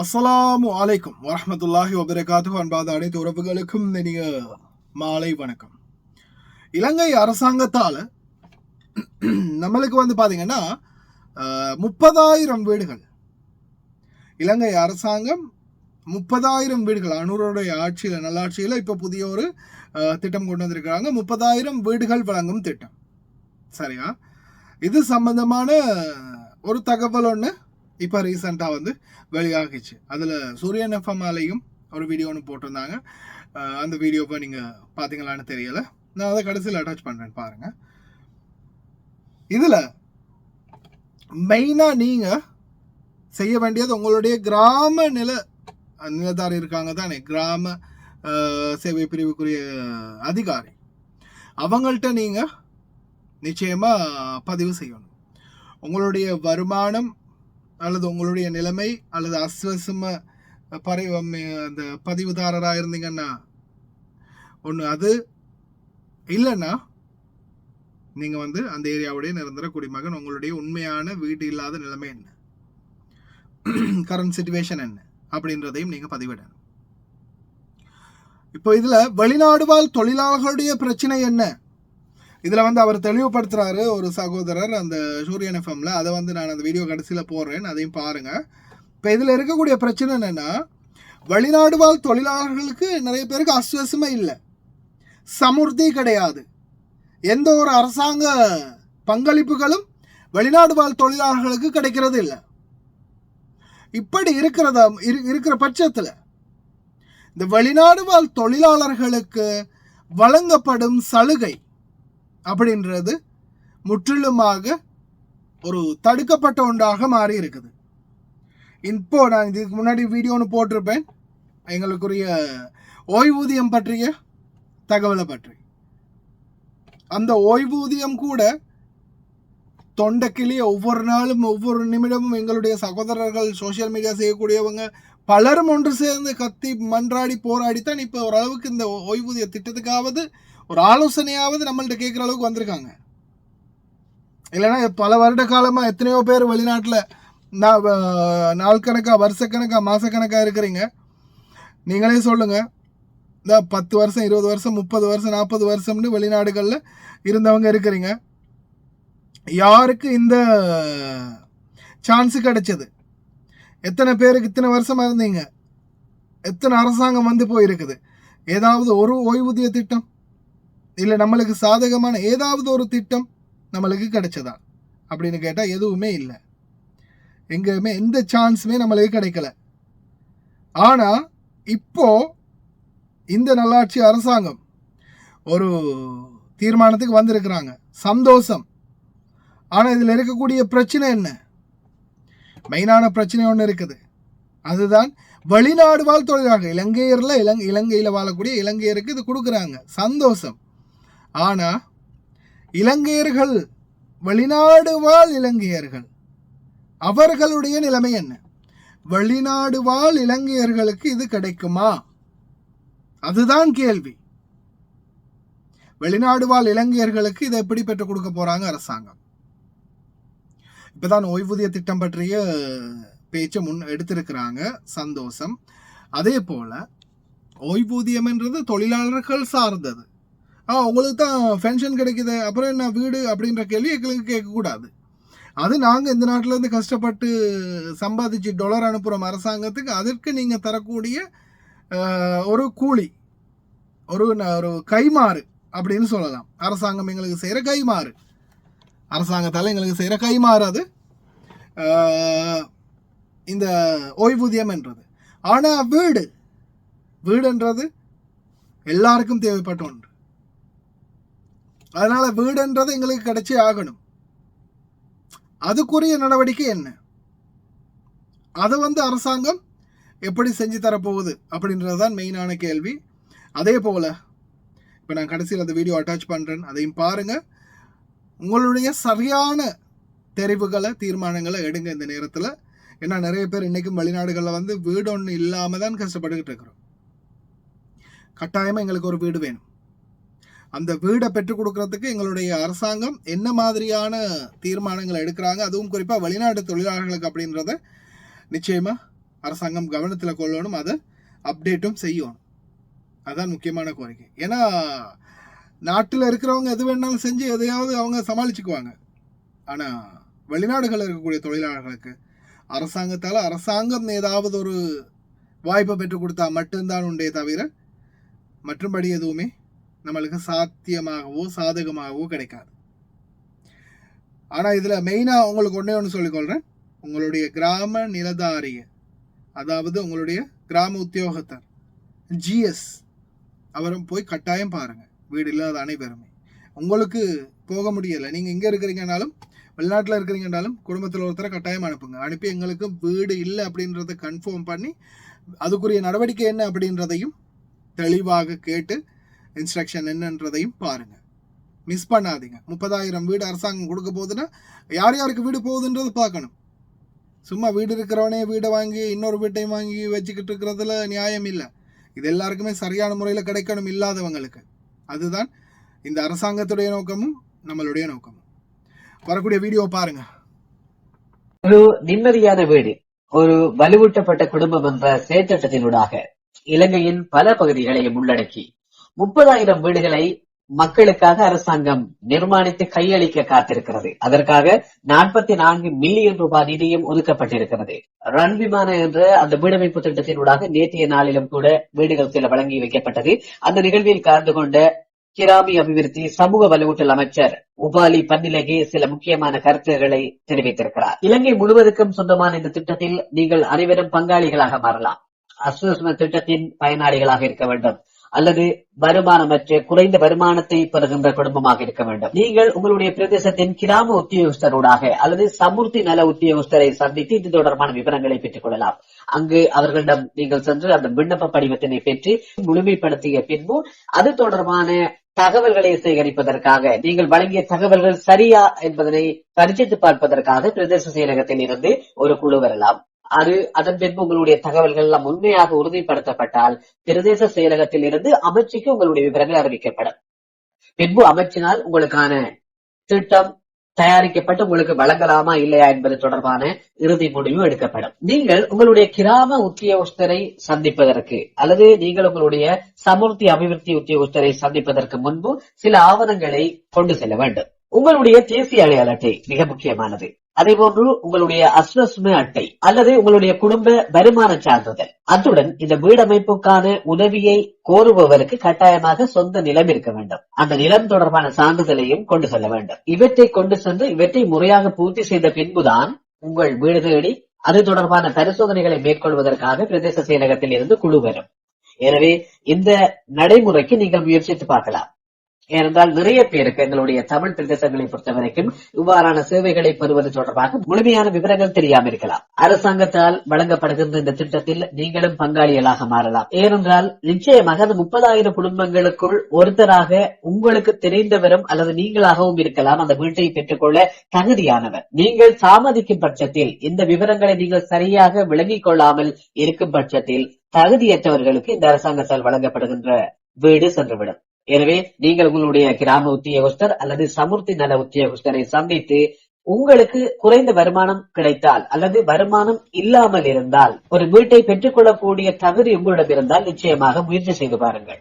அஸ்ஸலாமு அலைக்கும் வரஹ்மத்துல்லாஹி வபரகாத்துஹு. அன்பாத அனைத்து உறவுகளுக்கும் இனிய மாலை வணக்கம். இலங்கை அரசாங்கத்தால் நம்மளுக்கு பார்த்தீங்கன்னா 30,000 வீடுகள், இலங்கை அரசாங்கம் 30,000 வீடுகள் அனுருடைய ஆட்சியில் நல்லாட்சியில் இப்போ புதிய ஒரு திட்டம் கொண்டு வந்திருக்கிறாங்க. 30,000 வீடுகள் வழங்கும் திட்டம். சரியா? இது சம்பந்தமான ஒரு தகவல் ஒன்று இப்போ ரீசெண்டாக வெளியாகிச்சு. அதில் சூரியன் எஃப்எம்ஆலையும் ஒரு வீடியோ ஒன்று போட்டிருந்தாங்க. அந்த வீடியோவை நீங்கள் பார்த்தீங்களான்னு தெரியலை. நான் அதை கடைசியில் அட்டாச் பண்ணுறேன், பாருங்கள். இதில் மெயினாக நீங்கள் செய்ய வேண்டியது, உங்களுடைய கிராம நிலதாரி இருக்காங்க தானே, கிராம சேவை பிரிவுக்குரிய அதிகாரி, அவங்கள்ட்ட நீங்கள் நிச்சயமாக பதிவு செய்யணும். உங்களுடைய வருமானம் அல்லது உங்களுடைய நிலைமை அல்லது அஸ்வசம அந்த பதிவுதாரராக இருந்தீங்கன்னா ஒன்று, அது இல்லைன்னா நீங்கள் அந்த ஏரியாவுடைய நிரந்தர குடிமகன். உங்களுடைய உண்மையான வீடு இல்லாத நிலைமை என்ன, கரண்ட் சிச்சுவேஷன் என்ன அப்படின்றதையும் நீங்கள் பதிவிடணும். இப்போ இதில் வெளிநாடு வாழ் தொழிலாளர்களுடைய பிரச்சனை என்ன, இதில் அவர் தெளிவுபடுத்துகிறாரு ஒரு சகோதரர் அந்த சூரியன் எஃப்எம்ல. அதை நான் அந்த வீடியோ கடைசியில் போடுறேன், அதையும் பாருங்கள். இப்போ இதில் இருக்கக்கூடிய பிரச்சனை என்னென்னா, வெளிநாடு வாழ் தொழிலாளர்களுக்கு நிறைய பேருக்கு அஸ்வசமே இல்லை, சமுர்த்தி கிடையாது, எந்த ஒரு அரசாங்க பங்களிப்புகளும் வெளிநாடு வாழ் தொழிலாளர்களுக்கு கிடைக்கிறது இல்லை. இப்படி இருக்கிற பட்சத்தில் இந்த வெளிநாடு வாழ் தொழிலாளர்களுக்கு வழங்கப்படும் சலுகை அப்படின்றது முற்றிலுமாக ஒரு தடுக்கப்பட்ட ஒன்றாக மாறி இருக்குது. இப்போ நான் இதுக்கு முன்னாடி வீடியோ ஒன்று போட்டிருப்பேன், எங்களுக்குரிய ஓய்வூதியம் பற்றிய தகவலை பற்றி. அந்த ஓய்வூதியம் கூட தொண்டைக்கிளியே ஒவ்வொரு நாளும் ஒவ்வொரு நிமிடமும் எங்களுடைய சகோதரர்கள் சோசியல் மீடியா செய்யக்கூடியவங்க பலரும் ஒன்று சேர்ந்து கத்தி மன்றாடி போராடித்தான் இப்போ ஓரளவுக்கு இந்த ஓய்வூதிய திட்டத்துக்காவது ஒரு ஆலோசனையாவது நம்மள்ட்ட கேட்குற அளவுக்கு வந்திருக்காங்க. இல்லைன்னா பல வருட காலமாக எத்தனையோ பேர் வெளிநாட்டில் நாள் கணக்காக வருஷக்கணக்காக மாதக்கணக்காக இருக்கிறீங்க. நீங்களே சொல்லுங்கள், இந்த 10 வருஷம் 20 வருஷம் 30 வருஷம் 40 வருஷம்னு வெளிநாடுகளில் இருந்தவங்க இருக்கிறீங்க. யாருக்கு இந்த சான்ஸு கிடைச்சது? எத்தனை பேருக்கு இத்தனை வருஷமாக இருந்தீங்க? எத்தனை அரசாங்கம் போயிருக்குது? ஏதாவது ஒரு ஓய்வூதிய திட்டம் இல்லை நம்மளுக்கு சாதகமான ஏதாவது ஒரு திட்டம் நம்மளுக்கு கிடைச்சதா அப்படின்னு கேட்டால் எதுவுமே இல்லை. எங்கேயுமே எந்த சான்ஸுமே நம்மளுக்கு கிடைக்கல. ஆனால் இப்போ இந்த நல்லாட்சி அரசாங்கம் ஒரு தீர்மானத்துக்கு வந்திருக்கிறாங்க, சந்தோஷம். ஆனால் இதில் இருக்கக்கூடிய பிரச்சனை என்ன? மெயினான பிரச்சனை ஒன்று இருக்குது. அதுதான் வெளிநாடு வாழ் தொழிலாளர்கள், இலங்கையில் வாழக்கூடிய இலங்கையருக்கு இது கொடுக்குறாங்க, சந்தோஷம். ஆனால் இலங்கையர்கள், வெளிநாடு வாழ் இலங்கையர்கள், அவர்களுடைய நிலைமை என்ன? வெளிநாடு வாழ் இலங்கையர்களுக்கு இது கிடைக்குமா? அதுதான் கேள்வி. வெளிநாடு வாழ் இலங்கையர்களுக்கு இதை எப்படி பெற்றுக் கொடுக்க போறாங்க அரசாங்கம்? இப்பதான் ஓய்வூதிய திட்டம் பற்றிய பேச்சை எடுத்திருக்கிறாங்க, சந்தோஷம். அதே போல ஓய்வூதியம் என்றது தொழிலாளர்கள் சார்ந்தது. உங்களுக்கு தான் பென்ஷன் கிடைக்குது, அப்புறம் என்ன வீடு அப்படின்ற கேள்வி எங்களுக்கு கேட்கக்கூடாது. அது நாங்கள் இந்த நாட்டிலேருந்து கஷ்டப்பட்டு சம்பாதிச்சு டாலர் அனுப்புகிறோம் அரசாங்கத்துக்கு, அதற்கு நீங்கள் தரக்கூடிய ஒரு கூலி, ஒரு கைமாறு அப்படின்னு சொல்லலாம். அரசாங்கம் எங்களுக்கு செய்கிற கைமாறு, அரசாங்கத்தால் எங்களுக்கு செய்கிற கைமாறு அது இந்த ஓய்வூதியம் என்றது. ஆனால் வீடுன்றது எல்லாருக்கும் தேவைப்பட்ட ஒன்று. அதனால் வீடுன்றது எங்களுக்கு கிடைச்சே ஆகணும். அதுக்குரிய நடவடிக்கை என்ன? அதை அரசாங்கம் எப்படி செஞ்சு தரப்போகுது அப்படின்றது தான் மெயினான கேள்வி. அதே போல் இப்போ நான் கடைசியில் அந்த வீடியோ அட்டாச் பண்ணுறேன், அதையும் பாருங்கள். உங்களுடைய சரியான தெரிவுகளை தீர்மானங்களை எடுங்க இந்த நேரத்தில். ஏன்னா நிறைய பேர் இன்றைக்கும் வெளிநாடுகளில் வீடு ஒன்று இல்லாமல் தான் கஷ்டப்பட்டுக்கிட்டு இருக்கிறோம். கட்டாயமாக எங்களுக்கு ஒரு வீடு வேணும். அந்த வீடை பெற்றுக் கொடுக்கறதுக்கு எங்களுடைய அரசாங்கம் என்ன மாதிரியான தீர்மானங்களை எடுக்கிறாங்க, அதுவும் குறிப்பாக வெளிநாட்டு தொழிலாளர்களுக்கு அப்படின்றத நிச்சயமாக அரசாங்கம் கவனத்துல கொள்ளணும், அதை அப்டேட்டும் செய்யணும். அதான் முக்கியமான கோரிக்கை. ஏன்னா நாட்டில் இருக்கிறவங்க எது வேணாலும் செஞ்சு எதையாவது அவங்க சமாளிச்சுக்குவாங்க. ஆனா வெளிநாடுகளில் இருக்கக்கூடிய தொழிலாளர்களுக்கு அரசாங்கம் ஏதாவது ஒரு வாய்ப்பை பெற்றுக் கொடுத்தா மட்டும்தான் உண்டே தவிர மற்றும்படி எதுவுமே நம்மளுக்கு சாத்தியமாகவோ சாதகமாகவோ கிடைக்காது. ஆனா இதுல மெயினா உங்களுக்கு ஒண்ணு சொல்லிக்கொள்றேன். உங்களுடைய கிராம நிலதாரிய, அதாவது உங்களுடைய கிராம உத்தியோகத்தர் ஜிஎஸ் அவரும் போய் கட்டாயம் பாருங்க. வீடு இல்லாத அனைவருமே. உங்களுக்கு போக முடியலை, நீங்க இங்க இருக்கிறீங்கனாலும் வெளிநாட்டில் இருக்கிறீங்கனாலும் குடும்பத்தில் ஒருத்தரை கட்டாயம் அனுப்புங்க. அனுப்பி எங்களுக்கு வீடு இல்லை அப்படின்றத கன்ஃபார்ம் பண்ணி அதுக்குரிய நடவடிக்கை என்ன அப்படின்றதையும் தெளிவாக கேட்டு இன்ஸ்ட்ரக்ஷன் என்னன்றதையும் பாருங்க. மிஸ் பண்ணாதீங்க. 30,000 வீடு அரசாங்கம் கொடுக்க போகுதுன்னா யார் யாருக்கு வீடு போகுதுன்றது பார்க்கணும். சும்மா வீடு இருக்கிறவனே வீடை வாங்கி இன்னொரு வீட்டையும் வாங்கி வச்சுக்கிட்டு இருக்கிறதுல நியாயம் இல்லை. இது எல்லாருக்குமே சரியான முறையில் கிடைக்கணும், இல்லாதவங்களுக்கு. அதுதான் இந்த அரசாங்கத்துடைய நோக்கமும் நம்மளுடைய நோக்கமும். வரக்கூடிய வீடியோ பாருங்க. ஒரு நிம்மதியான வீடு, ஒரு வலுவூட்டப்பட்ட குடும்பம் என்ற செயற்திட்டத்தினூடாக இலங்கையின் பல பகுதிகளையும் உள்ளடக்கி 30,000 வீடுகளை மக்களுக்காக அரசாங்கம் நிர்மாணித்து கையளிக்க காத்திருக்கிறது. அதற்காக 44 மில்லியன் ரூபாய் நிதியும் ஒதுக்கப்பட்டிருக்கிறது. ரன் விமான என்ற அந்த வீடமைப்பு திட்டத்தினூடாக நேற்றைய நாளிலும் கூட வீடுகள் சில வழங்கி வைக்கப்பட்டது. அந்த நிகழ்வில் கலந்து கொண்ட கிராமி அபிவிருத்தி சமூக வலுவூட்டல் அமைச்சர் உபாலி பன்னிலகே சில முக்கியமான கருத்துக்களை தெரிவித்திருக்கிறார். இலங்கை முழுவதுக்கும் சொந்தமான இந்த திட்டத்தில் நீங்கள் அனைவரும் பங்காளிகளாக மாறலாம். அஸ்வஸ்ம திட்டத்தின் பயனாளிகளாக இருக்க வேண்டும், அல்லது வருமானமற்ற குறைந்த வருமானத்தை பெறுகின்ற குடும்பமாக இருக்க வேண்டும். நீங்கள் உங்களுடைய பிரதேசத்தின் கிராம உத்தியோகஸ்தரோடாக அல்லது சமுர்த்தி நல உத்தியோகஸ்தரை சந்தித்து இது தொடர்பான விவரங்களை பெற்றுக் கொள்ளலாம். அங்கு அவர்களிடம் நீங்கள் சென்று அந்த விண்ணப்ப படிவத்தினை பெற்று முழுமைப்படுத்திய பின்பு அது தொடர்பான தகவல்களை சேகரிப்பதற்காக, நீங்கள் வழங்கிய தகவல்கள் சரியா என்பதனை பரிசித்து பார்ப்பதற்காக பிரதேச செயலகத்தில் இருந்து ஒரு குழு வரலாம். அதன் பின்பு உங்களுடைய தகவல்கள் எல்லாம் உண்மையாக உறுதிப்படுத்தப்பட்டால் பிரதேச செயலகத்தில் இருந்து அமைச்சுக்கு உங்களுடைய விவரங்கள் அறிவிக்கப்படும். பின்பு அமைச்சினால் உங்களுக்கான திட்டம் தயாரிக்கப்பட்டு உங்களுக்கு வழங்கலாமா இல்லையா என்பது தொடர்பான இறுதி முடிவு எடுக்கப்படும். நீங்கள் உங்களுடைய கிராம உத்தியோகஸ்தரை சந்திப்பதற்கு அல்லது நீங்கள் உங்களுடைய சமுர்த்தி அபிவிருத்தி உத்தியோகஸ்தரை சந்திப்பதற்கு முன்பு சில ஆவணங்களை கொண்டு செல்ல வேண்டும். உங்களுடைய தேசிய அடையாள அட்டை மிக முக்கியமானது. அதே போன்று உங்களுடைய அஸ்வஸ்ம அட்டை அல்லது உங்களுடைய குடும்ப வருமான சான்றிதழ். அத்துடன் இந்த வீடமைப்புக்கான உதவியை கோருபவருக்கு கட்டாயமாக சொந்த நிலம் இருக்க வேண்டும். அந்த நிலம் தொடர்பான சான்றிதழையும் கொண்டு செல்ல வேண்டும். இவற்றை கொண்டு சென்று இவற்றை முறையாக பூர்த்தி செய்த பின்புதான் உங்கள் வீடு தேடி அது தொடர்பான பரிசோதனைகளை மேற்கொள்வதற்காக பிரதேச செயலகத்தில் இருந்து குழு வரும். எனவே இந்த நடைமுறைக்கு நீங்கள் முயற்சித்து பார்க்கலாம். ஏனென்றால் நிறைய பேருக்கு எங்களுடைய தமிழ் பிரதேசங்களை பொறுத்த வரைக்கும் இவ்வாறான சேவைகளை பெறுவது தொடர்பாக முழுமையான விவரங்கள் தெரியாமல் இருக்கலாம். அரசாங்கத்தால் வழங்கப்படுகின்ற இந்த திட்டத்தில் நீங்களும் பங்காளிகளாக மாறலாம். ஏனென்றால் நிச்சயமாக அந்த 30,000 குடும்பங்களுக்குள் ஒருத்தராக உங்களுக்கு தெரிந்தவரும் அல்லது நீங்களாகவும் இருக்கலாம் அந்த வீட்டை பெற்றுக்கொள்ள தகுதியானவர். நீங்கள் தாமதிக்கும் பட்சத்தில், இந்த விவரங்களை நீங்கள் சரியாக விளங்கிக் கொள்ளாமல் இருக்கும் பட்சத்தில் தகுதியற்றவர்களுக்கு இந்த அரசாங்கத்தால் வழங்கப்படுகின்ற வீடு சென்றுவிடும். எனவே நீங்கள் உங்களுடைய கிராம உத்தியோகஸ்தர் அல்லது சமுர்த்தி நல உத்தியோகஸ்தரை சந்தித்து உங்களுக்கு குறைந்த வருமானம் கிடைத்தால் அல்லது வருமானம் இல்லாமல் இருந்தால் ஒரு வீட்டை பெற்றுக் கொள்ளக்கூடிய தகுதி உங்களிடம் இருந்தால் நிச்சயமாக முயற்சி செய்து பாருங்கள்.